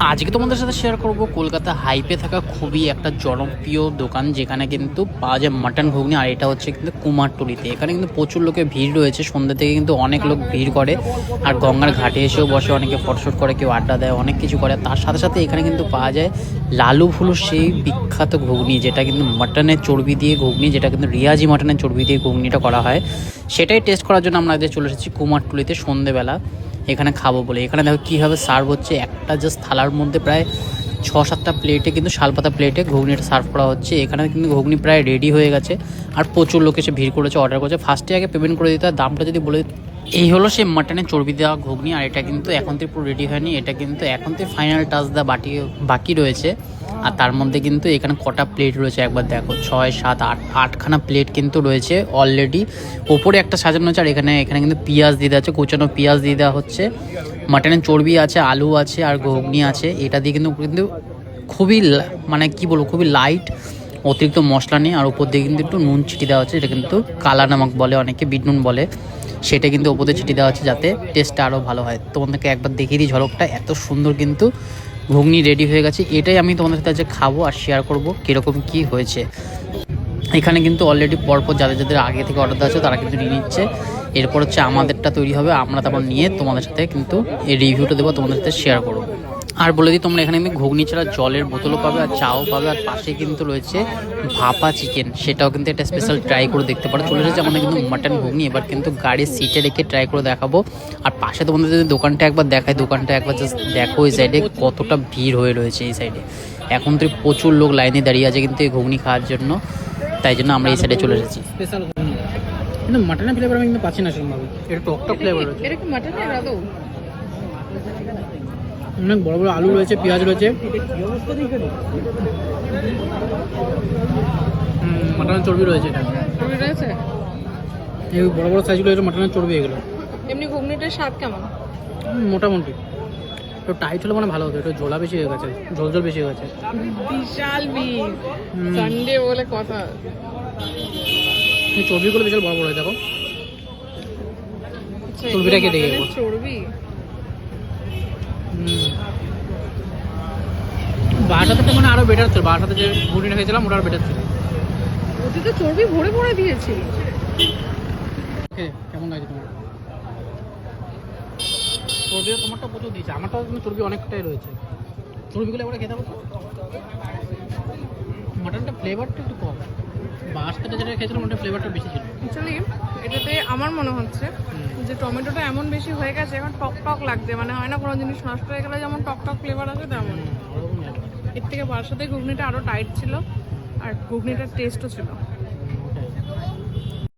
আজকে তোমাদের সাথে শেয়ার করব কলকাতা হাইপে থাকা খুবই একটা জনপ্রিয় দোকান, যেখানে কিন্তু পাওয়া যায় মাটন ঘুগনি। আর এটা হচ্ছে কিন্তু কুমারটুলিতে। এখানে কিন্তু প্রচুর লোকের ভিড় রয়েছে, সন্ধ্যা থেকে কিন্তু অনেক লোক ভিড় করে। আর গঙ্গার ঘাটে এসেও বসে, অনেকে ফটোশ্যুট করে, কেউ আড্ডা দেয়, অনেক কিছু করে। তার সাথে সাথে এখানে কিন্তু পাওয়া যায় লালু ভুলুর সেই বিখ্যাত ঘুগনি, যেটা কিন্তু মাটনের চর্বি দিয়ে ঘুগনি, যেটা কিন্তু রিয়াজি মাটনের চর্বি দিয়ে ঘুগনিটা করা হয়। সেটাই টেস্ট করার জন্য আমরা চলে এসেছি কুমারটুলিতে সন্ধ্যেবেলা এখানে খাবো বলে। এখানে দেখো কীভাবে সার্ভ হচ্ছে, একটা জাস্ট থালার মধ্যে প্রায় 6-7টা প্লেটে কিন্তু শালপাতা প্লেটে ঘুগনিটা সার্ভ করা হচ্ছে। এখানে কিন্তু ঘুগনি প্রায় রেডি হয়ে গেছে, আর প্রচুর লোক এসে ভিড় করেছে, অর্ডার করেছে। ফার্স্টে আগে পেমেন্ট করে দিতে হয়, দামটা যদি বলে এই হলো সেই মাটনের চর্বি দেওয়া ঘুগনি। আর এটা কিন্তু এখন তো পুরো রেডি হয়নি, এটা কিন্তু এখন তো ফাইনাল টাচ দেওয়া বাকি রয়েছে। আর তার মধ্যে কিন্তু এখানে কটা প্লেট রয়েছে একবার দেখো, 6-7-8খানা প্লেট কিন্তু রয়েছে অলরেডি। ওপরে একটা সাজানো হচ্ছে, আর এখানে কিন্তু পেঁয়াজ দিয়ে দেওয়া হচ্ছে, কুচানো পেঁয়াজ দিয়ে দেওয়া হচ্ছে, মাটনের চর্বি আছে, আলু আছে, আর ঘুগনি আছে। এটা দিয়ে কিন্তু খুবই মানে কি বলবো, খুবই লাইট, অতিরিক্ত মশলা নেই। আর উপর দিয়ে কিন্তু একটু নুন ছিটি দেওয়া হচ্ছে, এটা কিন্তু কালা নামক বলে অনেকে, বিট নুন বলে। সেটা কিন্তু ওপর দিয়ে ছিটি দেওয়া হচ্ছে যাতে টেস্টটা আরও ভালো হয়। তোমাদেরকে একবার দেখিয়ে দিই ঝলকটা, এত সুন্দর কিন্তু ঘুগনি রেডি হয়ে গেছে। এটাই আমি তোমাদের সাথে আজকে খাবো আর শেয়ার করবো কীরকম কী হয়েছে। এখানে কিন্তু অলরেডি পরপর যাদের আগে থেকে অর্ডার দেওয়া আছে তারা কিন্তু নিয়ে নিচ্ছে। এরপর হচ্ছে আমাদেরটা তৈরি হবে, আমরা তারপর নিয়ে তোমাদের সাথে কিন্তু এই রিভিউটা দেবো, তোমাদের সাথে শেয়ার করবো। আর বলে দিই, তোমরা এখানে কিন্তু ঘুগনি ছাড়া জলের বোতলও পাবে, আর চাও পাবে। আর পাশে কিন্তু রয়েছে ভাপা চিকেন, সেটাও কিন্তু একটা স্পেশাল ট্রাই করে দেখতে পারো। চলে এসেছে আমাদের কিন্তু মাটন ঘুগনি। এবার কিন্তু গাড়ির সিটে রেখে ট্রাই করে দেখাবো। আর পাশে তোমাদের যদি দোকানটা একবার দেখায়, দোকানটা একবার জাস্ট দেখো এই সাইডে কতটা ভিড় হয়ে রয়েছে। এই সাইডে এখন তো প্রচুর লোক লাইনে দাঁড়িয়ে আছে কিন্তু এই ঘুগনি খাওয়ার জন্য, তাই জন্য আমরা এই সাইডে চলে এসেছি। স্পেশাল ঘুগনি কিন্তু মাটনের ফ্লেভার আমি কিন্তু পাচ্ছি না সেরকমভাবে, এটা টক ফ্লেভার রয়েছে। এটা কি মাটনের আদৌ? অনেক বড় বড় আলু রয়েছে, পেঁয়াজ রয়েছে, মাটনের চর্বি রয়েছে। এটা চর্বি রয়েছে, এই বড় বড় সাইজগুলো এটা মাটনের চর্বি। এগুলো এমনি ঘুগনিটার স্বাদ কেমন? মোটামুটি একটু টাইট হলে মানে ভালো হতো, একটু ঝোলা বেশি হয়ে গেছে, ঝোল বেশি হয়ে গেছে। বিশাল ভিড়, সানডে বলে কথা। এই চর্বিগুলো বিশাল বড় বড় হয়, দেখো চর্বিটাকে দেখে চর্বি। বাসাতে তো মানে আরো বেটার ছিল, বাসাতে যে ঘুগনিটা খেয়েছিলাম ওটা আরো বেটার ছিল। ওতে তো চর্বি ভরে ভরে দিয়েছিল। কেমন লাগছে তোমার? চর্বিটা তোমারটা প্রচুর দিয়েছে, আমারটাও কিন্তু চর্বি অনেকটাই রয়েছে। চর্বিগুলো একবার খেতে পারতো। মাটনটা ফ্লেভারটা একটু কম, বাসাতে যেটা খেয়েছিলাম ওটা ফ্লেভারটা বেশি ছিল। অ্যাকচুয়ালি এটাতে আমার মনে হচ্ছে যে টমেটোটা এমন বেশি হয়ে গেছে, এখন টক টক লাগছে। মানে হয় না কোনো জিনিস নষ্ট হয়ে গেলে যেমন টক টক ফ্লেভার আছে, তেমন এর থেকে বাসাতে ঘুগনিটা আরও টাইট ছিল, আর ঘুগনিটার টেস্টও ছিল।